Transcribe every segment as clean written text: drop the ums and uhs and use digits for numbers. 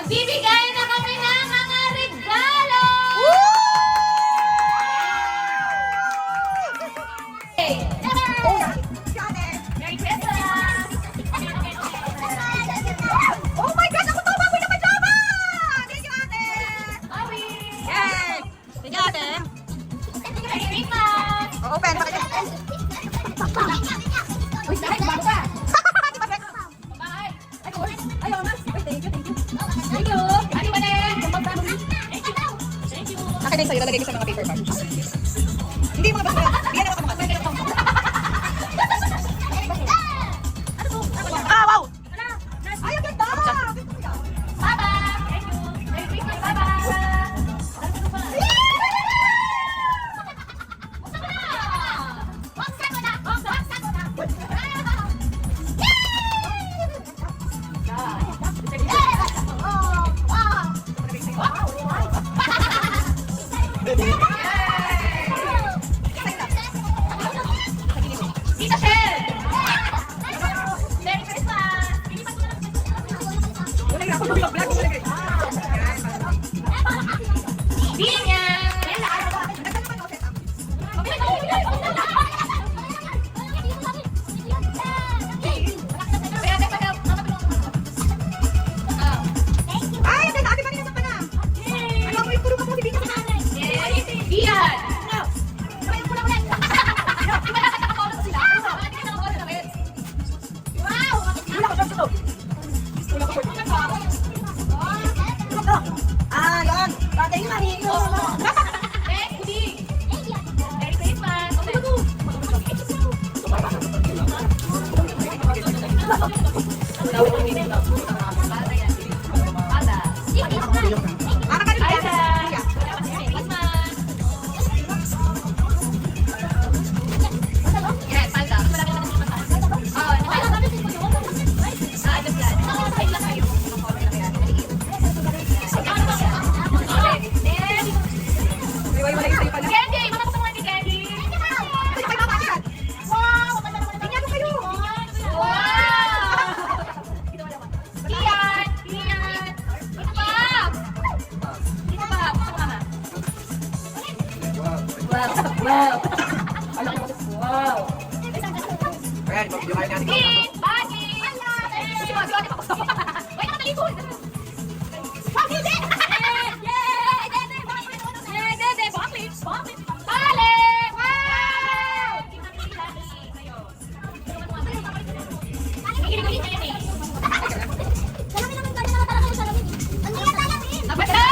Bibigay na kami ng mga regalo! Hey! Merry Christmas! Oh my gosh! Ako to! Baboy na pajama! Thank you, ate! Bobby! Yay! Thank you, ate! Merry Christmas! Open! Pakita! Uy, Rex! Bago ka! Di ba, Rex? Bye! Ay, cool! Ay, oo nga! Uy, thank you, thank you! Thank you! Happy Manen! Thank you! Thank you! Akin din sa'yo, lalagay ko sa mga paper bags. Hindi mga basta. Bigyan naman ako mga. Ah, wow! Ay, ang ganda! Bye-bye! Thank you! Merry Christmas! Bye-bye! Tita Shell! Merry Christmas! Wala nga ako mag-vlog. Malagay. Binya! Ay, ang ganda! Ate, kanina pa na. Alam mo, yung puro ka mo, bibigyan ka na. Biyan! Wala ko, dito. Wala ko, ah, yan. Tatay yung mahilo. Merry Christmas! Para ka rin yan. Merry Christmas! Yes, palda. Oh, Iway-walay sa'yo pala. Candy! Mga gusto mo ni Candy? Ay, mama, yan. Tingnan mo kayo. Wow! Iyan! Iyan! Ito pa! Ito pa! Gusto mo, mama? Wow. Alam ko. Wow. Ayan, pag-iwain natin. Pete! Baggy! Si Baggy, ate, papasok. Wait, nakatalikod! Baggy, hindi! Yay! Dede! Yay, Dede! Bakit? Bakit? Pale! Wow! Kikilig-kilig kayo, eh. Napasok!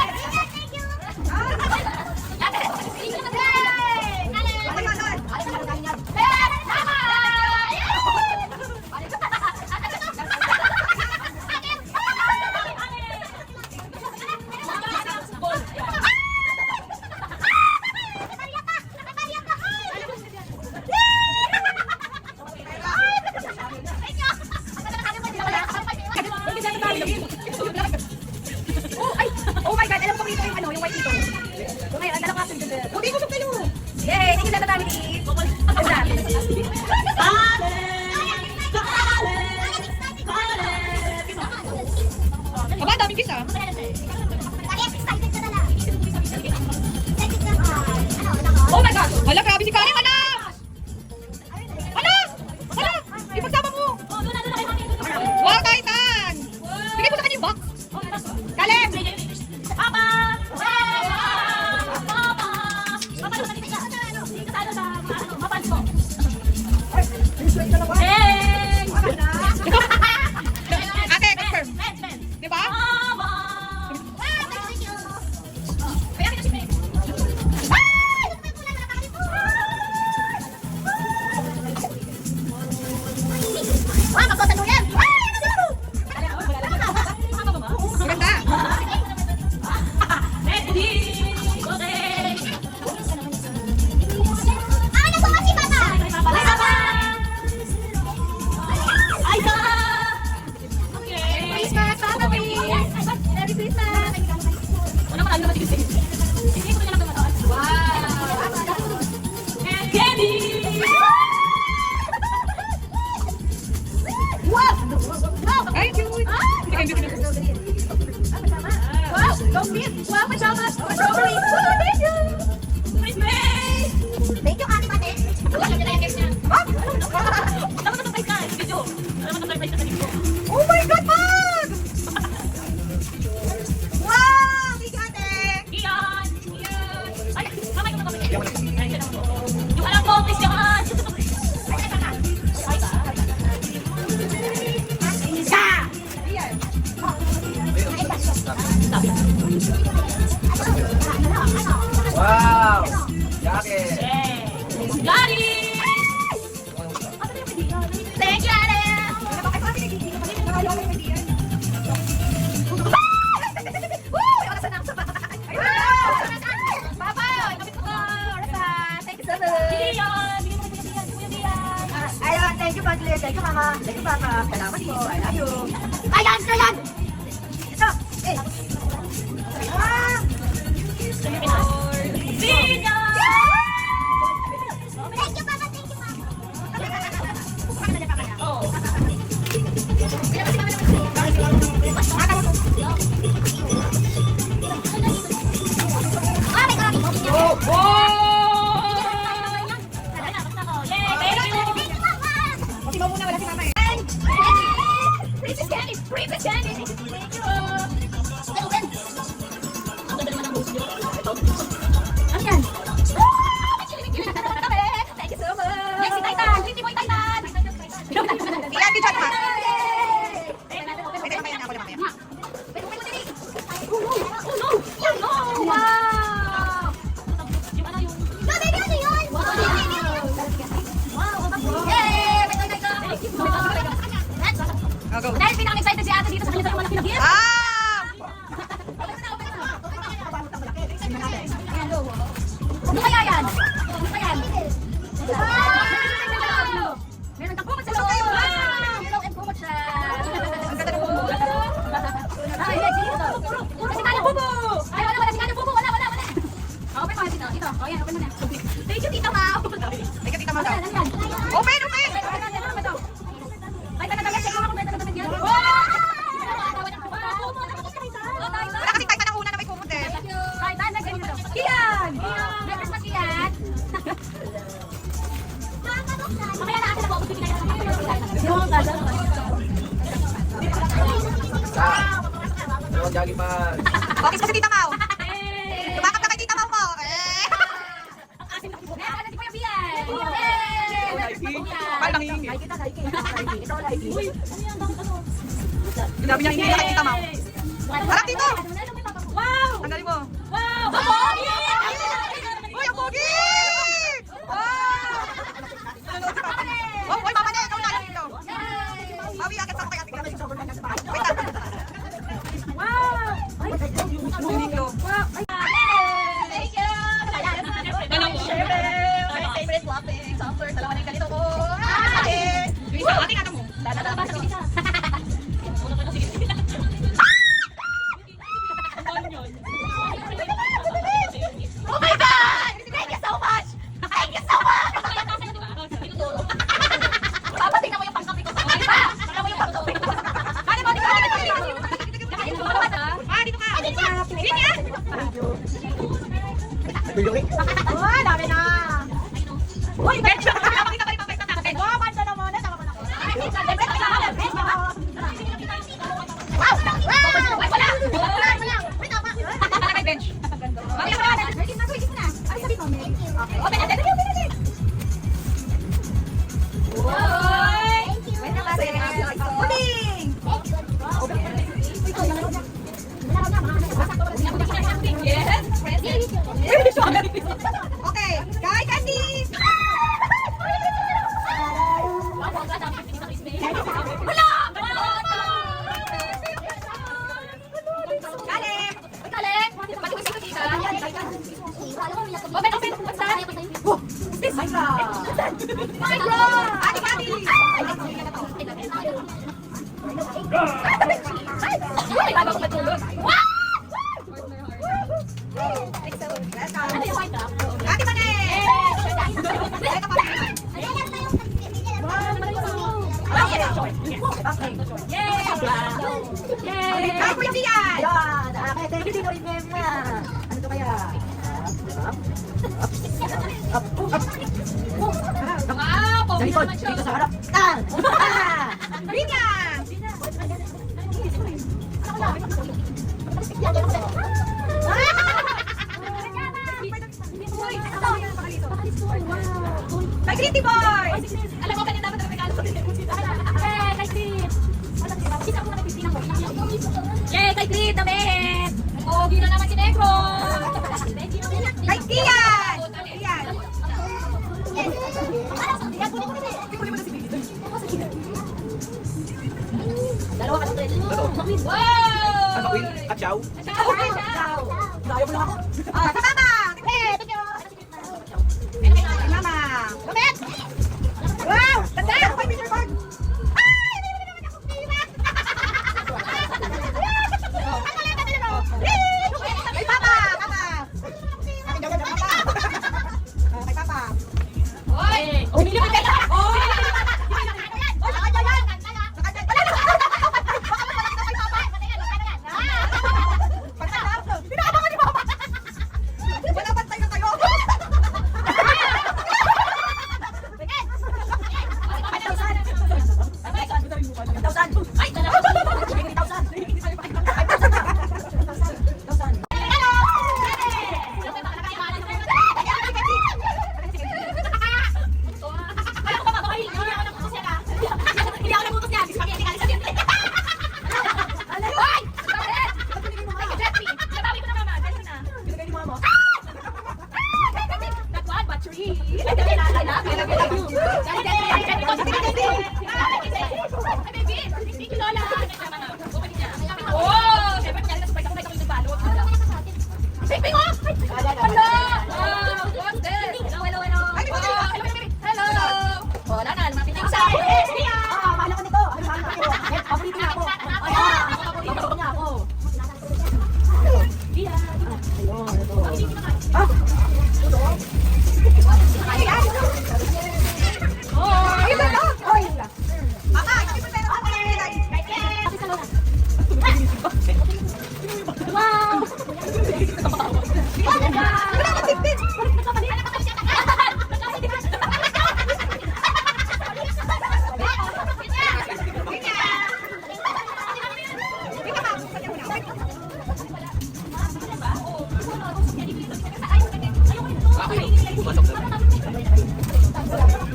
Oh my God, alam ko rito yung ano, yung white dito. Ngayon, ang dalawang asin dito. Hindi ko kayo. Yay, thank you sa family. Ang dami. Aba, daming kiss ah. Oh my God! Hala, grabe si Karen, hala! Hala! Hala! Ipagsama mo! Wow, Titan! Bigay mo sa kanya yung box. Kalen! Papa! Ate, confirm. Di ba? Maganda. Christmas, Papa P! Merry Christmas! Wow! Ay, cute! Hindi kayo Don't miss. Wow, pajamas. Strawberry. Oh, thank you. Miss May. Thank you, Ate Mate. Alam niyo na yung guest niya. Ah! Alam mo na surprise ka. Video. Alam mo na surprise ka sa video. Oh my God, Pag! Wow! Thank you, ate! Iyan. Iyan. Ay, kamay ko na kamay. Ay, yan ako. Yung alam ko, please yan. Ay, ay, ay, ay. Wow! Jacket! Got it! Thank you, Ate! Woo! Orasan na ako sa bahay. Papa! Kapit ko! Orasan! Thank you so much! Diyan! Bigyan mo kay Kuya Diyan! Kuya Diyan! Ayun, thank you, Pag. Thank you, Mama. Thank you, Papa. Salamat po. I love you. Ayan! Ayan! Ito. Eh. Ah! Diyan! Thank you, Papa. Thank you, Mama. Oh. Si Mama muna, wala si Mama eh. Princess Candy! Princess Candy! Thank you! Ang ganda naman ang boss niyo. Ano yan? Thank you so much! Next si Titan! Hindi mo yung Titan! Ilan, di chat ha? Pwede mamaya na ako na mamaya. Wow! Yung ano yung... Yay! May Titan! Oh, go. Dahil pinaka-excited si ate dito sa kanya sa malaki na gift. Ah! Ano kaya yan? Ano kaya yan? Wow! Meron kang kumot sa loob! Meron kang kumot siya! Ang ganda ng bubo. Ay, yes, ito. Kasi kaya bubo! Ay, wala, wala. Si kaya bubo. Wala, wala, wala. Open mo dito. Ito. O, yan. Open mo na. Thank you, Tita Mau. Thank you, Tita Mau. Ano yan? Ano yan? Open, open! Ay, taga-taga. Check mo kung may taga-taga yan. Wow! Wala kasing Titan ang una na may kumot eh. Titan, next time ito. Kian! Merry Christmas, Kian! Mamaya na ate na po. Gusto kita yung Dalawang jogging pants. Okay, pa si Tita Mau. Tumakap na kay Tita Mau mo. Eh. Ang asim na kibuhan. Ano si Kuya Bian? Parang nangihingi. Kita, ito lagi. Uy, ano yan? Bakit ano? Sinabi niya hindi na kay Tita Mau. Harap dito! Wow! Tanggalin mo. Wow! Wow! Uy, ang pogi! Wow! Nanonood si Papa. Oh, uy, Mama niya, ikaw na dito. Mawi, akit ako kay Ate Grace. Wait lang. Wow! Siniklo. Thank you! My favorite wrapping. Samper, dalawa na yung ganito ko. Ate! Yung isa, ate, ano mo? Lalabas yung isa. Oh my God! Thank you so much! Thank you so much! Papa, tingnan mo yung pangkapi ko sa kamay pa! Tingnan mo yung pangkapi ko. Ano mo? Dito ka! Ah, dito ka! Dito ka! Linya! Oh, dami na! Uy, medyo! Makita ka rin mamaya sa akin. Wow, banda na muna. Tama na ako. Wow! Wow! Ay, wala! Wala! May tama! Para kay bench. Mami, wala na. Ready na, ready na. Ay, sabi mo, Mary. Okay. Open natin. Open natin. Wow! Wait na kasi. Pudding! Yes. Okay, kay Candy! Wala! Galing! Galing! Pati mo sino kita? Open, open! What's that? This? My God! Ate Candy! Ay, bago ko matulog. Wow! Ano yung white up? Ate Manay! Yay! Yay! Ay, Kuya Dian! Yan! Okay, thank Hindi mo remember. Ano to kaya? Up. Wow, Sa likod, dito sa harap. Tan! Rina! Kay Gritty Boy! Alam mo, kanya dapat ang regalo ko din. Kay Grit! Kita ko na nagpipinang mo. Yay, kay Grit, damit! Pogi na naman si Negro! Kay Kian! Kian! Dalawa ka na tayo. Wow! Ano, Will? At Chow? Ayaw mo lang ako. Ah, sa mama! Tikit! Mama! Lumit! Wow! Tanda! Ako yung picture card! Kay Papa! Papa! Akin daw ganda, Papa! Ah, kay Papa! Oy! Binili ko kayo! Oh! Oh, sa kanya yan! Pinakabangan ni Papa! Wala bantay na kayo!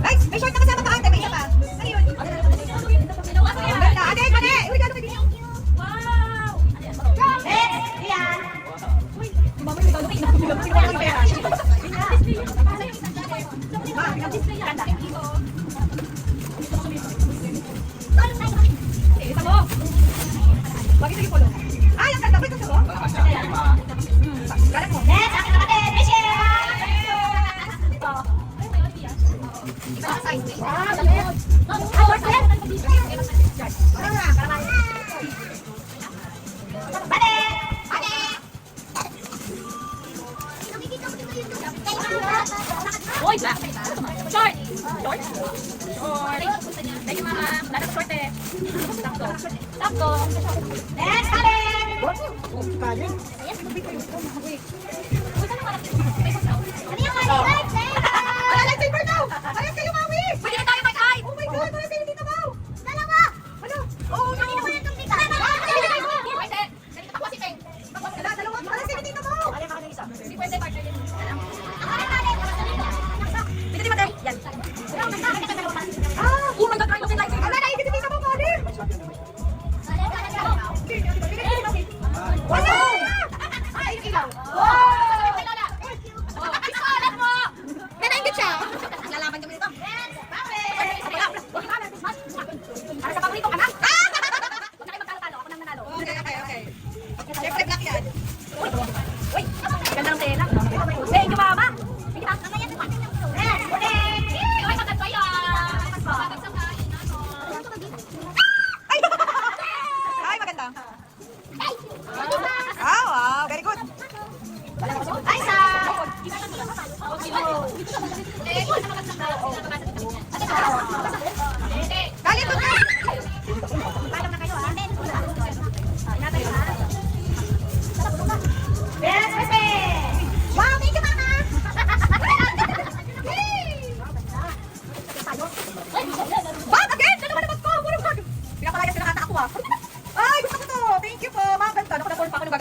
Ay, may short na kasama pa ate, may isa pa. Ano yun? Ang ganda. Ate, ate! Uy, gano'n pwede yun? Isa mo. Bakit yung polo? Ay, ang ganda. Pwede ko mo? Galang mo. Oy, black. Short. Short. Thank you, mama. Wala na short eh. Sakto. Sakto. Next, Karen! Karen? Ano yung Karen? Wala, lightsaber daw! Ayun kayo, Mami! Pwede na tayo mag-ay! Oh my God! Wala kayo dito, Mau! Dalawa! Ano? Oh, no! Pwede! Ganito pa si Peng. Wala, dalawa! Wala kayo dito, Mau! Hindi pwede, partner yun. Pwede di ba tayo? Yan. Ah! Oh my God, try mo si lightsaber. Wala, naigit dito, Mau, Karen! Wala! Ay, yung ilaw! Oh! Pistolan mo! Nanaingit siya. Lalaban kami nito. Para sa paborito ka na. Huwag na kayo magtalo-talo. Ako nang nanalo. Okay. Siyempre, black yan. Uy! Ganda ng tela. Thank you, mama. Sige pa. Ay, maganda ba yan? Ay, maganda. Ah, wow. Very good. Ay, sa... Galit ko na! Paano na kayo, ha? Inatay ha?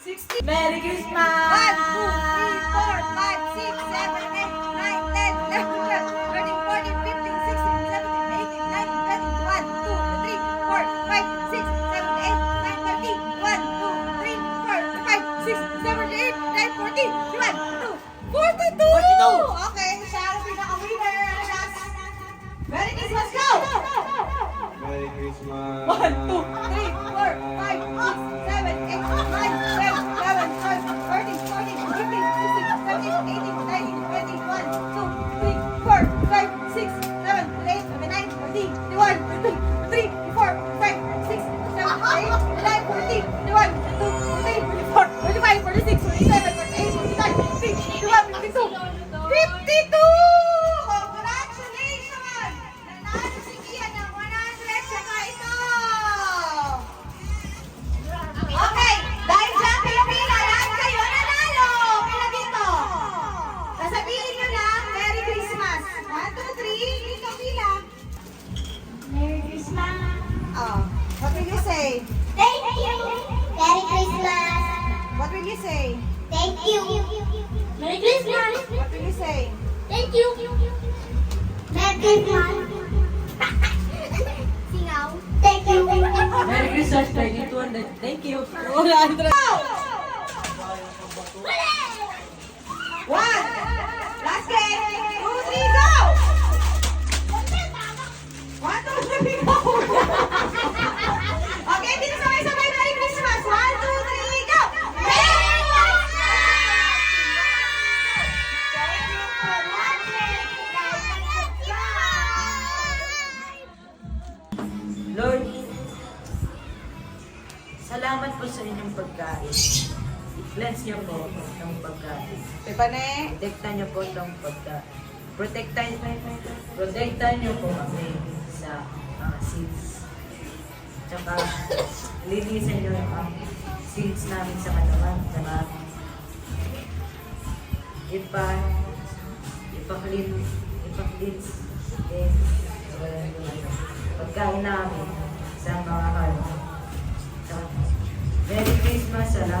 16. Merry Christmas! 1, 2, 3, 4, 5, 6, 7, 8, 9, 10, 11, 12, 13, 14, 15, 16, 17, 18, 19, 20, 1, 2, 3, 4, 5, 6, 7, 8, 9, 13, 1, 2, 3, 4, 5, 6, 7, 8, 9, 14, 1, 2, 42! Okay, siya ang pinaka-winner. Merry Christmas, go! Merry Christmas! 1, 2, 3, 4, 5, 6, 7, 8, 9, 10, 11, 12, 13, 14, 15, 16, 17, 18, 19, 20, 1, 2, 3, 4, 5, 6, 7, 8, 9, 14, 21, 2, 3, 4, 5, 6, 7, 8, 9, 14, 21, 2, 3, 4, 45, 46, 47, 48, 49, 50, 51, 52, 52! Congratulations! Nanalo si Kian ng 100 saka ito! Okay, dahil sa Pilipina, lahat kayo nanalo! Pila dito? Sasabihin nyo na, Merry Christmas! 1, 2, 3, dito pila. Merry Christmas! Oh, what will you say? Thank you! Merry Christmas! What will you say? Thank you! Merry Christmas! What will you say? Thank you! Merry Christmas! Singaw! Thank you! Merry Christmas, 2200. Thank you. One! Last game! 2, 3, go! 1, 2, 3, go! Okay, dito sabay-sabay, Merry Christmas! 1, 2, 3, go! Merry Christmas! Thank you for watching! Lord, salamat po sa inyong pagkain. I-bless niyo po itong pagkain. Pepane! Protektahan niyo po itong pagkain. Protektahan niyo po kami sa mga seeds. Tsaka, linisan niyo ang seeds namin sa katawan. Tsaka, ipa-cleanse din pagkain namin sa mga halo. Tsaka, Merry Christmas sa lahat.